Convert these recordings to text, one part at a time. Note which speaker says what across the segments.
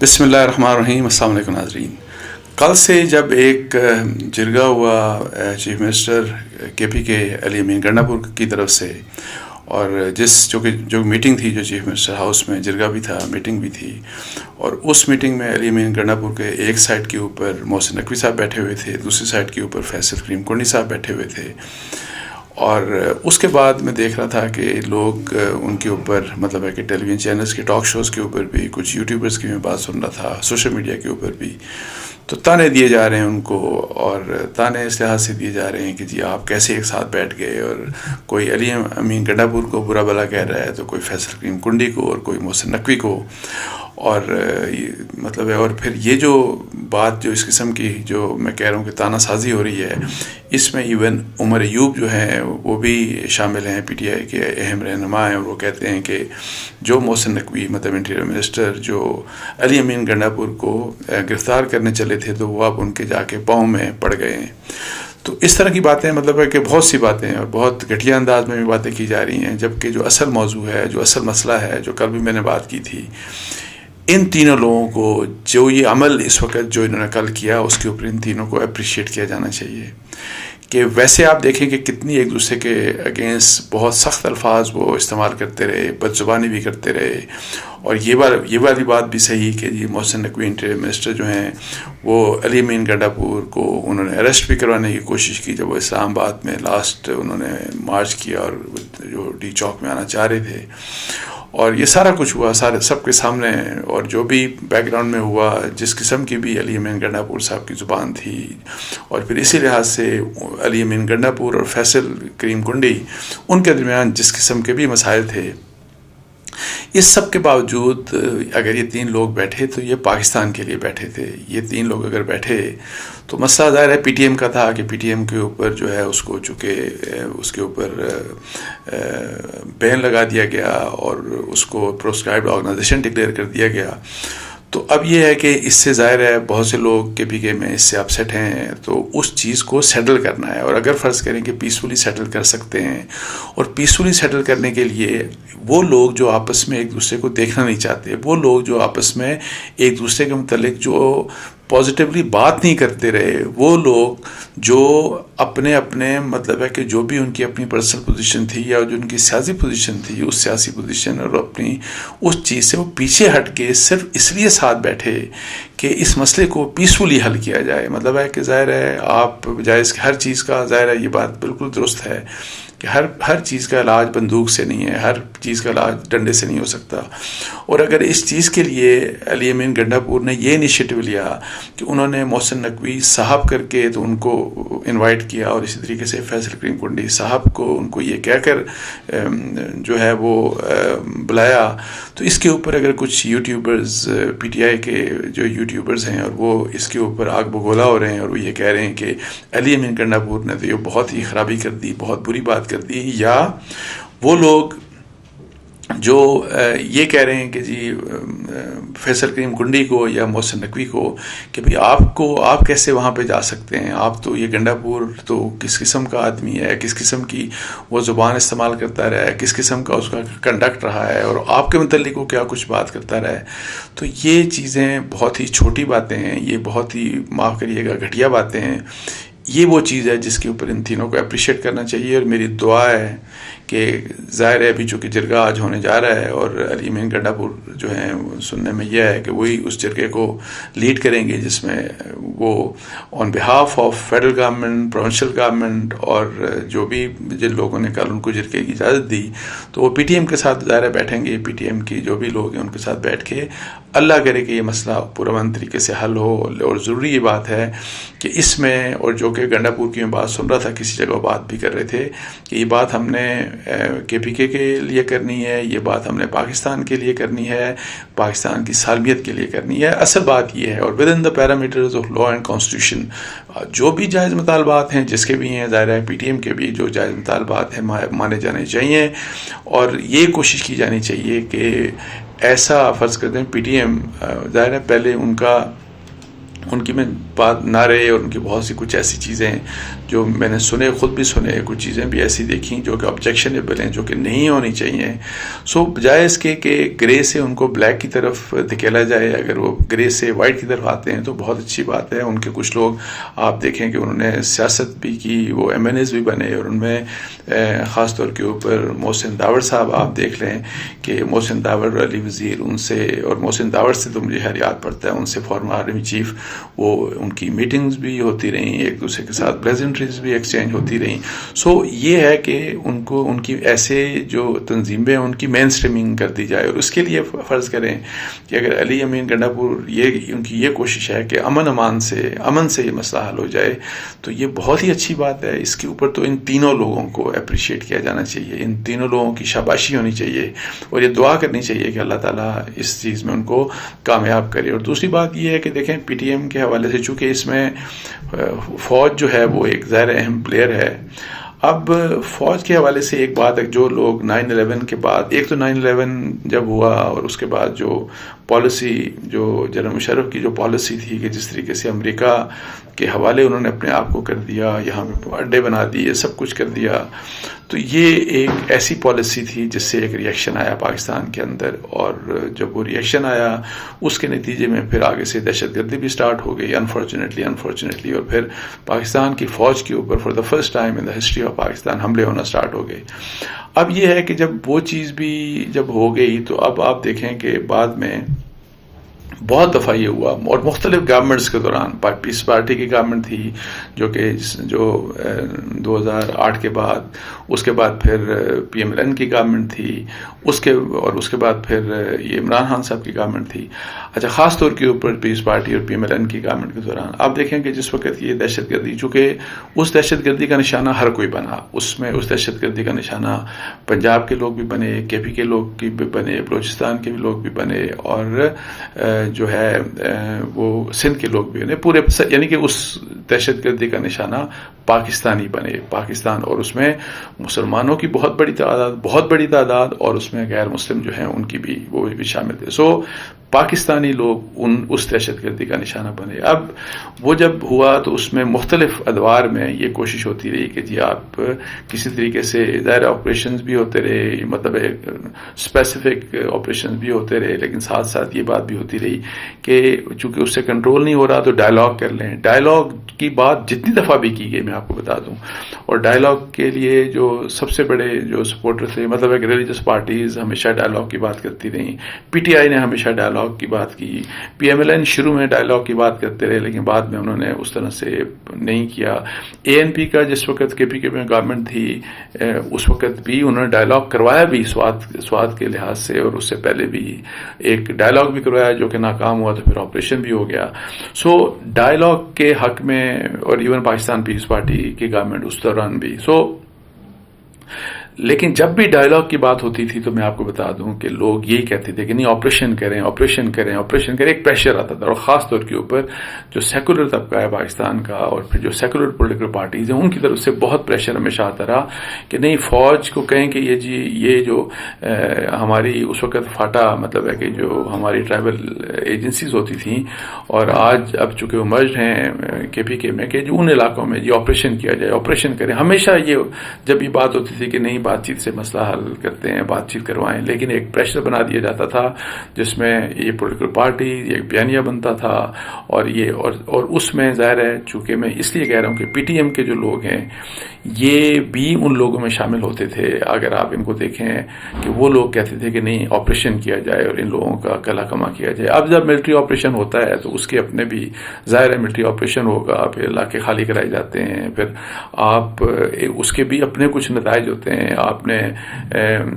Speaker 1: بسم اللہ الرحمن الرحیم. السلام علیکم ناظرین. کل سے جب ایک جرگہ ہوا چیف منسٹر کے پی کے علی امین گنڈا پور کی طرف سے، اور جو میٹنگ تھی، جو چیف منسٹر ہاؤس میں جرگہ بھی تھا، میٹنگ بھی تھی، اور اس میٹنگ میں علی امین گنڈا پور کے ایک سائڈ کے اوپر محسن نقوی صاحب بیٹھے ہوئے تھے، دوسری سائڈ کے اوپر فیصل کریم کنڈی صاحب بیٹھے ہوئے تھے. اور اس کے بعد میں دیکھ رہا تھا کہ لوگ ان کے اوپر، مطلب ہے کہ ٹیلی ویژن چینلز کے ٹاک شوز کے اوپر بھی، کچھ یوٹیوبرز کی میں بات سن رہا تھا، سوشل میڈیا کے اوپر بھی، تو تانے دیے جا رہے ہیں ان کو، اور تانے اس لحاظ سے دیے جا رہے ہیں کہ جی آپ کیسے ایک ساتھ بیٹھ گئے، اور کوئی علی امین گنڈا پور کو برا بھلا کہہ رہا ہے، تو کوئی فیصل کریم کنڈی کو، اور کوئی محسن نقوی کو. اور مطلب ہے، اور پھر یہ جو بات، جو اس قسم کی جو میں کہہ رہا ہوں کہ تانہ سازی ہو رہی ہے، اس میں ایون عمر ایوب جو ہیں وہ بھی شامل ہیں، پی ٹی آئی کے اہم رہنما ہیں، اور وہ کہتے ہیں کہ جو محسن نقوی مطلب انٹیریئر منسٹر جو علی امین گنڈا پور کو گرفتار کرنے چلے تھے، تو وہ اب ان کے جا کے پاؤں میں پڑ گئے ہیں. تو اس طرح کی باتیں، مطلب ہے کہ بہت سی باتیں اور بہت گھٹیا انداز میں بھی باتیں کی جا رہی ہیں، جبکہ جو اصل موضوع ہے، جو اصل مسئلہ ہے، جو کل بھی میں نے بات کی تھی، ان تینوں لوگوں کو جو یہ عمل اس وقت جو انہوں نے کل کیا، اس کے اوپر ان تینوں کو اپریشیٹ کیا جانا چاہیے. کہ ویسے آپ دیکھیں کہ کتنی ایک دوسرے کے اگینسٹ بہت سخت الفاظ وہ استعمال کرتے رہے، بد زبانی بھی کرتے رہے. اور یہ والی بات بھی صحیح کہ جی محسن نقوی انٹیریئر منسٹر جو ہیں وہ علی امین گنڈا پور کو انہوں نے اریسٹ بھی کروانے کی کوشش کی، جب وہ اسلام آباد میں لاسٹ انہوں نے مارچ کیا اور جو ڈی چوک میں آنا چاہ رہے تھے. اور یہ سارا کچھ ہوا سب کے سامنے، اور جو بھی بیک گراؤنڈ میں ہوا، جس قسم کی بھی علی امین گنڈا پور صاحب کی زبان تھی، اور پھر اسی لحاظ سے علی امین گنڈا پور اور فیصل کریم کنڈی، ان کے درمیان جس قسم کے بھی مسائل تھے، اس سب کے باوجود اگر یہ تین لوگ بیٹھے تو یہ پاکستان کے لیے بیٹھے تھے. یہ تین لوگ اگر بیٹھے تو مسئلہ ظاہر ہے پی ٹی ایم کا تھا، کہ پی ٹی ایم کے اوپر جو ہے اس کو چونکہ اس کے اوپر بین لگا دیا گیا اور اس کو پروسکرائبڈ آرگنائزیشن ڈکلیئر کر دیا گیا. تو اب یہ ہے کہ اس سے ظاہر ہے بہت سے لوگ کے پی کے میں اس سے اپسیٹ ہیں، تو اس چیز کو سیٹل کرنا ہے. اور اگر فرض کریں کہ پیسفلی سیٹل کر سکتے ہیں، اور پیسفلی سیٹل کرنے کے لیے وہ لوگ جو آپس میں ایک دوسرے کو دیکھنا نہیں چاہتے، وہ لوگ جو آپس میں ایک دوسرے کے متعلق جو پازیٹیولی بات نہیں کرتے رہے، وہ لوگ جو اپنے مطلب ہے کہ جو بھی ان کی اپنی پرسنل پوزیشن تھی، یا جو ان کی سیاسی پوزیشن تھی، اس سیاسی پوزیشن اور اپنی اس چیز سے وہ پیچھے ہٹ کے صرف اس لیے ساتھ بیٹھے کہ اس مسئلے کو پیسفلی حل کیا جائے. مطلب ہے کہ ظاہر ہے آپ جائز ہر چیز کا، ظاہر ہے یہ بات بالکل درست ہے کہ ہر چیز کا علاج بندوق سے نہیں ہے، ہر چیز کا علاج ڈنڈے سے نہیں ہو سکتا. اور اگر اس چیز کے لیے علی امین گنڈا پور نے یہ انیشیٹو لیا کہ انہوں نے محسن نقوی صاحب کر کے تو ان کو انوائٹ کیا، اور اسی طریقے سے فیصل کریم کنڈی صاحب کو ان کو یہ کہہ کر جو ہے وہ بلایا، تو اس کے اوپر اگر کچھ یوٹیوبرز، پی ٹی آئی کے جو یوٹیوبرز ہیں، اور وہ اس کے اوپر آگ بگولا ہو رہے ہیں، اور وہ یہ کہہ رہے ہیں کہ علی امین گنڈا پور نے تو یہ بہت ہی خرابی کر دی، بہت بری بات کر دی، یا وہ لوگ جو یہ کہہ رہے ہیں کہ جی فیصل کریم کنڈی کو یا محسن نقوی کو کہ بھئی آپ کیسے وہاں پہ جا سکتے ہیں، آپ تو یہ گنڈا پور تو کس قسم کا آدمی ہے، کس قسم کی وہ زبان استعمال کرتا رہا ہے، کس قسم کا اس کا کنڈکٹ رہا ہے، اور آپ کے متعلق وہ کیا کچھ بات کرتا رہا ہے. تو یہ چیزیں بہت ہی چھوٹی باتیں ہیں، یہ بہت ہی معاف کریے گا گھٹیا باتیں ہیں. یہ وہ چیز ہے جس کے اوپر ان تینوں کو اپریشیٹ کرنا چاہیے. اور میری دعا ہے کہ ظاہر ہے ابھی چونکہ جرگہ آج ہونے جا رہا ہے، اور علی امین گنڈا پور جو ہیں سننے میں یہ ہے کہ وہی اس جرگے کو لیڈ کریں گے، جس میں وہ on behalf of federal government, provincial government, اور جو بھی جن لوگوں نے کل ان کو جرگے کی اجازت دی، تو وہ پی ٹی ایم کے ساتھ ظاہر بیٹھیں گے. پی ٹی ایم کی جو بھی لوگ ہیں ان کے ساتھ بیٹھ کے اللہ کرے کہ یہ مسئلہ پرامن طریقے سے حل ہو. اور ضروری یہ بات ہے کہ اس میں، اور جو کہ گنڈا پور کی میں بات سن رہا تھا، کسی جگہ بات بھی کر رہے تھے کہ یہ بات ہم نے کے پی کے لیے کرنی ہے، یہ بات ہم نے پاکستان کے لیے کرنی ہے، پاکستان کی سالمیت کے لیے کرنی ہے. اصل بات یہ ہے، اور with in the parameters of law and constitution جو بھی جائز مطالبات ہیں، جس کے بھی ہیں، ظاہر ہے پی ٹی ایم کے بھی جو جائز مطالبات ہیں مانے جانے چاہیے. اور یہ کوشش کی جانی چاہیے کہ ایسا فرض کر دیں پی ٹی ایم ظاہر ہے پہلے ان کا ان کی میں بات نعرے اور ان کی بہت سی کچھ ایسی چیزیں ہیں جو میں نے سنے، خود بھی سنے، کچھ چیزیں بھی ایسی دیکھیں جو کہ آبجیکشنیبل ہیں، جو کہ نہیں ہونی چاہیے. سو بجائے اس کے کہ گرے سے ان کو بلیک کی طرف دھکیلا جائے، اگر وہ گرے سے وائٹ کی طرف آتے ہیں تو بہت اچھی بات ہے. ان کے کچھ لوگ آپ دیکھیں کہ انہوں نے سیاست بھی کی، وہ ایم این ایز بھی بنے، اور ان میں خاص طور کے اوپر محسن داوڑ صاحب آپ دیکھ لیں کہ محسن داوڑ علی وزیر، ان سے، اور محسن داوڑ سے تو مجھے خیر یاد پڑتا ہے، ان سے فارمر آرمی چیف، وہ ان کی میٹنگز بھی ہوتی رہیں، ایک دوسرے کے ساتھ پریزنٹریز بھی ایکسچینج ہوتی رہیں. سو یہ ہے کہ ان کو ان کی ایسے جو تنظیمیں ان کی مین اسٹریمنگ کر دی جائے. اور اس کے لیے فرض کریں کہ اگر علی امین گنڈاپور ان کی یہ کوشش ہے کہ امن سے یہ مسئلہ حل ہو جائے، تو یہ بہت ہی اچھی بات ہے. اس کے اوپر تو ان تینوں لوگوں کو اپریشیٹ کیا جانا چاہیے، ان تینوں لوگوں کی شاباشی ہونی چاہیے، اور یہ دعا کرنی چاہیے کہ اللہ تعالیٰ اس چیز میں ان کو کامیاب کرے. اور دوسری بات یہ ہے کہ دیکھیں پی ٹی ایم کے حوالے سے، چونکہ اس میں فوج جو ہے وہ ایک ظاہر اہم پلیئر ہے. اب فوج کے حوالے سے ایک بات ہے، جو لوگ 9/11 کے بعد، ایک تو 9/11 جب ہوا اور اس کے بعد جو پالیسی، جو جنرل مشرف کی جو پالیسی تھی کہ جس طریقے سے امریکہ کے حوالے انہوں نے اپنے آپ کو کر دیا، یہاں پہ اڈے بنا دیے، سب کچھ کر دیا، تو یہ ایک ایسی پالیسی تھی جس سے ایک ریئیکشن آیا پاکستان کے اندر. اور جب وہ ریئیکشن آیا اس کے نتیجے میں پھر آگے سے دہشت گردی بھی سٹارٹ ہو گئی انفارچونیٹلی، اور پھر پاکستان کی فوج کے اوپر for the first time in the history of Pakistan حملے ہونا سٹارٹ ہو گئے. اب یہ ہے کہ جب وہ چیز بھی جب ہو گئی تو اب آپ دیکھیں کہ بعد میں بہت دفعہ یہ ہوا، اور مختلف گورنمنٹس کے دوران، پیس پارٹی کی گورنمنٹ تھی جو 2008 کے بعد، اس کے بعد پھر پی ایم ایل این کی گورنمنٹ تھی، اس کے بعد پھر یہ عمران خان صاحب کی گورنمنٹ تھی. اچھا، خاص طور کے اوپر پیس پارٹی اور پی ایم ایل این کی گورنمنٹ کے دوران آپ دیکھیں کہ جس وقت یہ دہشت گردی، چونکہ اس دہشت گردی کا نشانہ ہر کوئی بنا، اس دہشت گردی کا نشانہ پنجاب کے لوگ بھی بنے، کے پی کے لوگ بھی بنے، بلوچستان کے لوگ بھی بنے، اور جو ہے وہ سندھ کے لوگ بھی بنے، پورے، یعنی کہ اس دہشت گردی کا نشانہ پاکستانی بنے، پاکستان، اور اس میں مسلمانوں کی بہت بڑی تعداد اور اس میں غیر مسلم جو ہیں ان کی بھی، وہ بھی شامل تھے. سو پاکستانی لوگ اس دہشت گردی کا نشانہ بنے. اب وہ جب ہوا تو اس میں مختلف ادوار میں یہ کوشش ہوتی رہی کہ جی آپ کسی طریقے سے، ظاہر آپریشنز بھی ہوتے رہے، مطلب اسپیسیفک آپریشنز بھی ہوتے رہے، لیکن ساتھ ساتھ یہ بات بھی ہوتی رہی کہ چونکہ اس سے کنٹرول نہیں ہو رہا تو ڈائلاگ کر لیں. ڈائلاگ کی بات جتنی دفعہ بھی کی گئی میں آپ کو بتا دوں، اور ڈائلاگ کے لیے جو سب سے بڑے جو سپورٹر تھے، مطلب ایک ریلیجس پارٹیز ہمیشہ ڈائلاگ کی بات کرتی رہیں، پی ٹی آئی نے ہمیشہ ڈائلاگ کی بات کی، پی ایم ایل این شروع میں ڈائلاگ کی بات کرتے رہے لیکن بعد میں انہوں نے اس طرح سے نہیں کیا. اے این پی کا جس وقت کے پی کے میں گورنمنٹ تھی اس وقت بھی انہوں نے ڈائلاگ کروایا بھی سوات کے لحاظ سے، اور اس سے پہلے بھی ایک ڈائلاگ بھی کروایا جو کہ ناکام ہوا تو پھر آپریشن بھی ہو گیا. سو ڈائلاگ کے حق میں، اور ایون پاکستان پیپلز پارٹی کی گورنمنٹ اس دوران بھی. لیکن جب بھی ڈائلاگ کی بات ہوتی تھی تو میں آپ کو بتا دوں کہ لوگ یہی کہتے تھے کہ نہیں، آپریشن کریں، ایک پریشر آتا تھا. اور خاص طور کے اوپر جو سیکولر طبقہ ہے پاکستان کا، اور پھر جو سیکولر پولیٹیکل پارٹیز ہیں، ان کی طرف سے بہت پریشر ہمیشہ آتا رہا کہ نہیں، فوج کو کہیں کہ یہ جو ہماری اس وقت فاٹا، مطلب ہے کہ جو ہماری ٹرائبل ایجنسیز ہوتی تھیں، اور آج اب چونکہ وہ مرجڈ ہیں کے پی کے میں، کہ جو ان علاقوں میں یہ آپریشن کیا جائے، آپریشن کریں. ہمیشہ یہ جب یہ بات ہوتی تھی کہ نہیں، بات چیت سے مسئلہ حل کرتے ہیں، بات چیت کروائیں، لیکن ایک پریشر بنا دیا جاتا تھا جس میں یہ پولیٹیکل پارٹی ایک بیانیہ بنتا تھا. اور اس میں ظاہر ہے، چونکہ میں اس لیے کہہ رہا ہوں کہ پی ٹی ایم کے جو لوگ ہیں یہ بھی ان لوگوں میں شامل ہوتے تھے. اگر آپ ان کو دیکھیں کہ وہ لوگ کہتے تھے کہ نہیں، آپریشن کیا جائے اور ان لوگوں کا کلا کما کیا جائے. اب جب ملٹری آپریشن ہوتا ہے تو اس کے اپنے بھی، ظاہر ہے ملٹری آپریشن ہوگا، پھر علاقے خالی کرائے جاتے ہیں، پھر آپ اس کے بھی اپنے کچھ نتائج ہوتے ہیں. آپ نے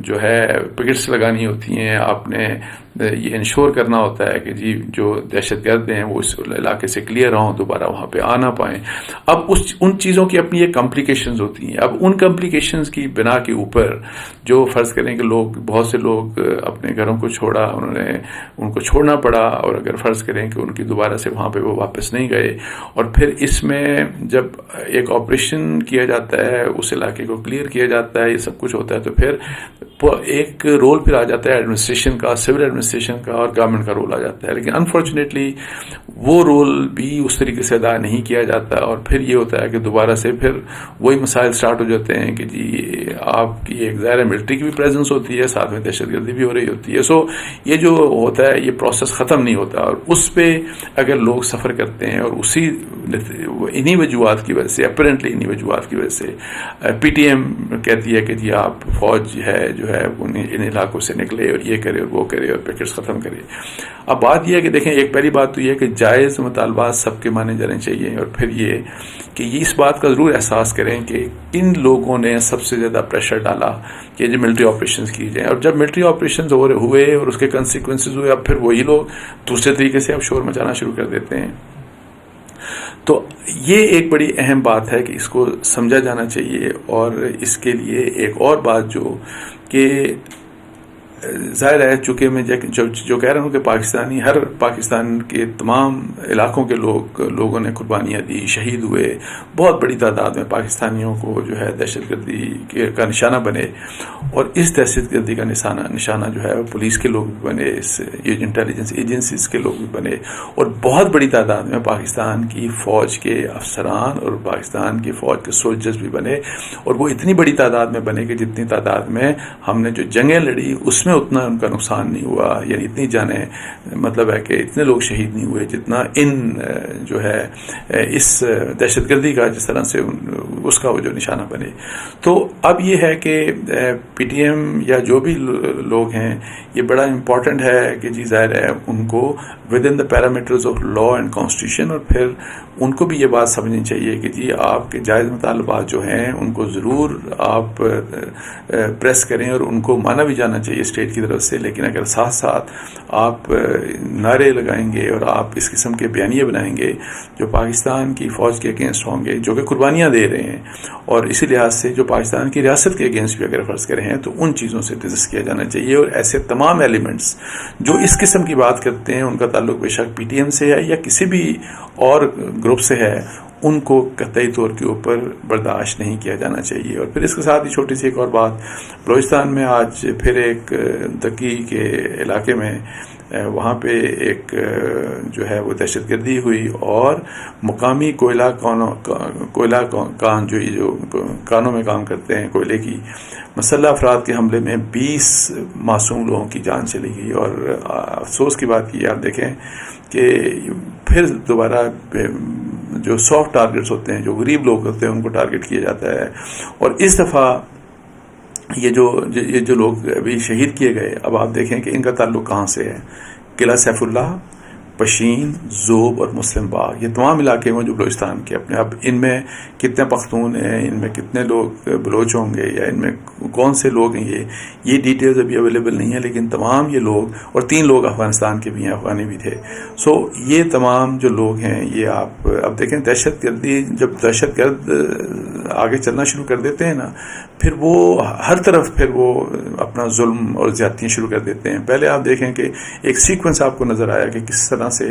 Speaker 1: جو ہے پکٹس لگانی ہوتی ہیں، آپ نے یہ انشور کرنا ہوتا ہے کہ جی جو دہشت گرد ہیں وہ اس علاقے سے کلیئر ہوں، دوبارہ وہاں پہ آ نہ پائیں. اب ان چیزوں کی اپنی ایک کمپلیکیشنز ہوتی ہیں. اب ان کمپلیکیشنز کی بنا کے اوپر جو فرض کریں کہ بہت سے لوگ اپنے گھروں کو چھوڑا، ان کو چھوڑنا پڑا، اور اگر فرض کریں کہ ان کی دوبارہ سے وہاں پہ وہ واپس نہیں گئے، اور پھر اس میں جب ایک آپریشن کیا جاتا ہے، اس علاقے کو کلیئر کیا جاتا ہے، یہ سب کچھ ہوتا ہے، تو پھر ایک رول پھر آ جاتا ہے ایڈمنسٹریشن کا، سول ایڈمنسٹریشن ایڈمنسٹریشن کا اور گورنمنٹ کا رول آ جاتا ہے. لیکن انفارچونیٹلی وہ رول بھی اس طریقے سے ادا نہیں کیا جاتا, اور پھر یہ ہوتا ہے کہ دوبارہ سے پھر وہی مسائل سٹارٹ ہو جاتے ہیں کہ جی آپ کی ایک ظاہر ملٹری کی بھی پریزنس ہوتی ہے, ساتھ میں دہشت گردی بھی ہو رہی ہوتی ہے. سو یہ جو ہوتا ہے یہ پروسیس ختم نہیں ہوتا, اور اس پہ اگر لوگ سفر کرتے ہیں اور اسی انہی وجوہات کی وجہ سے, اپیرنٹلی انہی وجوہات کی وجہ سے پی ٹی ایم کہتی ہے کہ جی آپ فوج ہے جو ہے ان علاقوں سے نکلے اور یہ کرے اور وہ کرے اور پیکٹس ختم کرے. اب بات یہ ہے کہ دیکھیں, ایک پہلی بات تو یہ ہے کہ جائز مطالبات سب کے مانے جانے چاہیے, اور پھر یہ کہ یہ اس بات کا ضرور احساس کریں کہ ان لوگوں نے سب سے زیادہ پریشر ڈالا کہ جو ملٹری آپریشنز کی جائیں, اور جب ملٹری آپریشنز ہوئے اور اس کے کنسیکوینسز ہوئے, اب پھر وہی لوگ دوسرے طریقے سے اب شور مچانا شروع کر دیتے ہیں. تو یہ ایک بڑی اہم بات ہے کہ اس کو سمجھا جانا چاہیے. اور اس کے لیے ایک اور بات جو کہ ظاہر ہے, چونکہ میں جو کہہ رہا ہوں کہ پاکستانی, ہر پاکستان کے تمام علاقوں کے لوگوں نے قربانیاں دی, شہید ہوئے, بہت بڑی تعداد میں پاکستانیوں کو جو ہے دہشت گردی کا نشانہ بنے, اور اس دہشت گردی کا نشانہ جو ہے پولیس کے لوگ بھی بنے, یہ انٹیلیجنس ایجنسیز کے لوگ بھی بنے, اور بہت بڑی تعداد میں پاکستان کی فوج کے افسران اور پاکستان کی فوج کے سولجرز بھی بنے. اور وہ اتنی بڑی تعداد میں بنے کہ جتنی تعداد میں ہم نے جو جنگیں لڑی اس میں اتنا ان کا نقصان نہیں ہوا, یعنی اتنی جانیں, مطلب ہے کہ اتنے لوگ شہید نہیں ہوئے جتنا ان جو ہے اس دہشت گردی کا جس طرح سے اس کا وہ جو نشانہ بنے. تو اب یہ ہے کہ پی ٹی ایم یا جو بھی لوگ ہیں, یہ بڑا امپورٹنٹ ہے کہ جی ظاہر ہے ان کو with in the parameters of law and constitution, اور پھر ان کو بھی یہ بات سمجھنی چاہیے کہ جی آپ کے جائز مطالبات جو ہیں ان کو ضرور آپ پریس کریں, اور ان کو مانا بھی جانا چاہیے اسٹیٹ کی طرف سے. لیکن اگر ساتھ ساتھ آپ نعرے لگائیں گے اور آپ اس قسم کے بیانیے بنائیں گے جو پاکستان کی فوج کے اگینسٹ ہوں گے, جو کہ قربانیاں دے رہے ہیں, اور اسی لحاظ سے جو پاکستان کی ریاست کے اگینسٹ بھی اگر فرض کریں ہیں, تو ان چیزوں سے ریزسٹ کیا جانا چاہیے. اور ایسے تمام ایلیمنٹس جو اس قسم کی بات کرتے ہیں, ان کا تعلق بے شک پی ٹی ایم سے ہے یا کسی بھی اور گروپ سے ہے, ان کو قطعی طور کے اوپر برداشت نہیں کیا جانا چاہیے. اور پھر اس کے ساتھ ہی چھوٹی سی ایک اور بات, بلوچستان میں آج پھر ایک دکی کے علاقے میں وہاں پہ ایک جو ہے وہ دہشت گردی ہوئی, اور مقامی کوئلہ کان جو کانوں میں کام کرتے ہیں کوئلے کی, مسلح افراد کے حملے میں 20 معصوم لوگوں کی جان چلی گئی. اور افسوس کی بات کی, آپ دیکھیں کہ پھر دوبارہ جو سافٹ ٹارگٹس ہوتے ہیں, جو غریب لوگ ہوتے ہیں, ان کو ٹارگٹ کیا جاتا ہے. اور اس دفعہ یہ جو لوگ ابھی شہید کیے گئے, اب آپ دیکھیں کہ ان کا تعلق کہاں سے ہے. قلعہ سیف اللہ, پشین, ذوب اور مسلم باغ, یہ تمام علاقے ہیں جو بلوچستان کے اپنے. اب ان میں کتنے پختون ہیں, ان میں کتنے لوگ بلوچ ہوں گے, یا ان میں کون سے لوگ ہیں, یہ ڈیٹیلز ابھی اویلیبل نہیں ہیں. لیکن تمام یہ لوگ, اور 3 لوگ افغانستان کے بھی ہیں, افغانی بھی تھے. سو یہ تمام جو لوگ ہیں, یہ آپ اب دیکھیں, دہشت گردی, جب دہشت گرد آگے چلنا شروع کر دیتے ہیں نا, پھر وہ ہر طرف پھر وہ اپنا ظلم اور زیادتیاں شروع کر دیتے ہیں. پہلے آپ دیکھیں کہ ایک سیکوینس آپ کو نظر آیا کہ کس طرح سے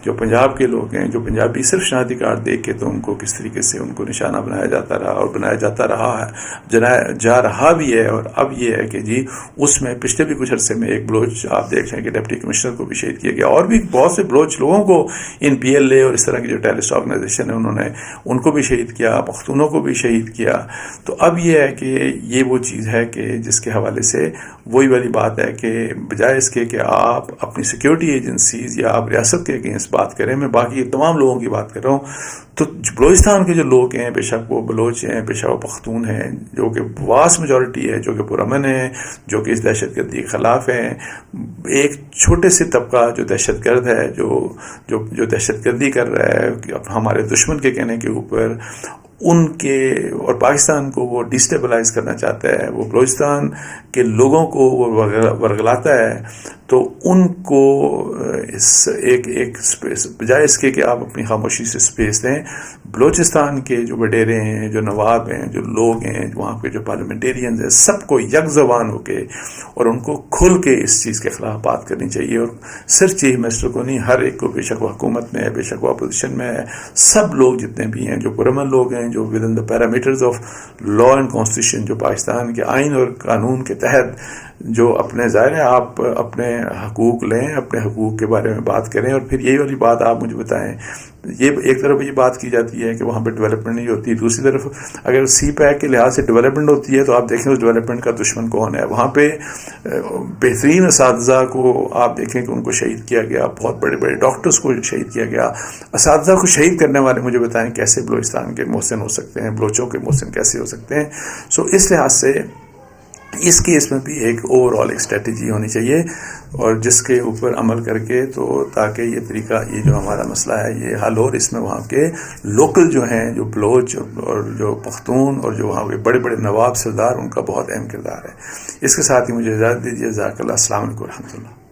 Speaker 1: جو پنجاب کے لوگ ہیں, جو پنجابی صرف شناختی کارڈ دیکھ کے تو ان کو کس طریقے سے ان کو نشانہ بنایا جاتا رہا, اور بنایا جاتا رہا ہے, جا رہا بھی ہے. اور اب یہ ہے کہ جی اس میں پچھلے بھی کچھ عرصے میں ایک بلوچ آپ دیکھ رہے ہیں کہ ڈپٹی کمشنر کو بھی شہید کیا گیا, اور بھی بہت سے بلوچ لوگوں کو ان پی ایل اے اور اس طرح کی جو ٹیررسٹ آرگنائزیشن ہے انہوں نے ان کو بھی شہید کیا, پختونوں کو بھی شہید کیا. تو اب یہ ہے کہ یہ وہ چیز ہے کہ جس کے حوالے سے وہی والی بات ہے کہ بجائے اس کے کہ آپ اپنی سیکیورٹی ایجنسیز یا آپ ریاست کے اگینسٹ بات کریں, میں باقی تمام لوگوں کی بات کر رہا ہوں, تو بلوچستان کے جو لوگ ہیں, بے شک وہ بلوچ ہیں, بے شک وہ پختون ہیں, جو کہ واس میجورٹی ہے, جو کہ پرامن ہے, جو کہ اس دہشت گردی کے خلاف ہیں. ایک چھوٹے سے طبقہ جو دہشت گرد ہے, جو دہشت گردی کر رہا ہے ہمارے دشمن کے کہنے کے اوپر, ان کے اور پاکستان کو وہ ڈیسٹیبلائز کرنا چاہتا ہے, وہ بلوچستان کے لوگوں کو وہ ورگلاتا ہے. تو ان کو ایک بجائے اس کے کہ آپ اپنی خاموشی سے سپیس دیں, بلوچستان کے جو وڈیرے ہیں, جو نواب ہیں, جو لوگ ہیں, وہاں کے جو پارلیمنٹیرینز ہیں, سب کو یک زبان ہو کے اور ان کو کھل کے اس چیز کے خلاف بات کرنی چاہیے. اور صرف چیف منسٹر کو نہیں, ہر ایک کو, بے شک وہ حکومت میں ہے, بے شک وہ اپوزیشن میں ہے, سب لوگ جتنے بھی ہیں, جو پرامن لوگ ہیں, جو with in the parameters of law and constitution, جو پاکستان کے آئین اور قانون کے تحت جو اپنے ظاہر ہے آپ اپنے حقوق لیں، اپنے حقوق کے بارے میں بات کریں، اور پھر یہی والی بات آپ مجھے بتائیں. یہ ایک طرف یہ بات کی جاتی ہے کہ وہاں پہ ڈیولپمنٹ نہیں ہوتی، دوسری طرف اگر سی پیک کے لحاظ سے ڈیولپمنٹ ہوتی ہے تو آپ دیکھیں اس ڈیولپمنٹ کا دشمن کون ہے. وہاں پہ بہترین اساتذہ کو آپ دیکھیں کہ ان کو شہید کیا گیا، بہت بڑے بڑے ڈاکٹرز کو شہید کیا گیا. اساتذہ کو شہید کرنے والے مجھے بتائیں کیسے بلوچستان کے محسن ہو سکتے ہیں، بلوچوں کے محسن کیسے ہو سکتے ہیں. سو اس لحاظ سے اس کیس میں بھی ایک اوور آل ایک اسٹریٹجی ہونی چاہیے، اور جس کے اوپر عمل کر کے تو تاکہ یہ طریقہ، یہ جو ہمارا مسئلہ ہے یہ حل ہو، اور اس میں وہاں کے لوکل جو ہیں، جو بلوچ اور جو پختون اور جو وہاں کے بڑے بڑے نواب سردار، ان کا بہت اہم کردار ہے. اس کے ساتھ ہی مجھے اجازت دیجیے. جزاک اللہ. السلام علیکم و رحمۃ اللہ.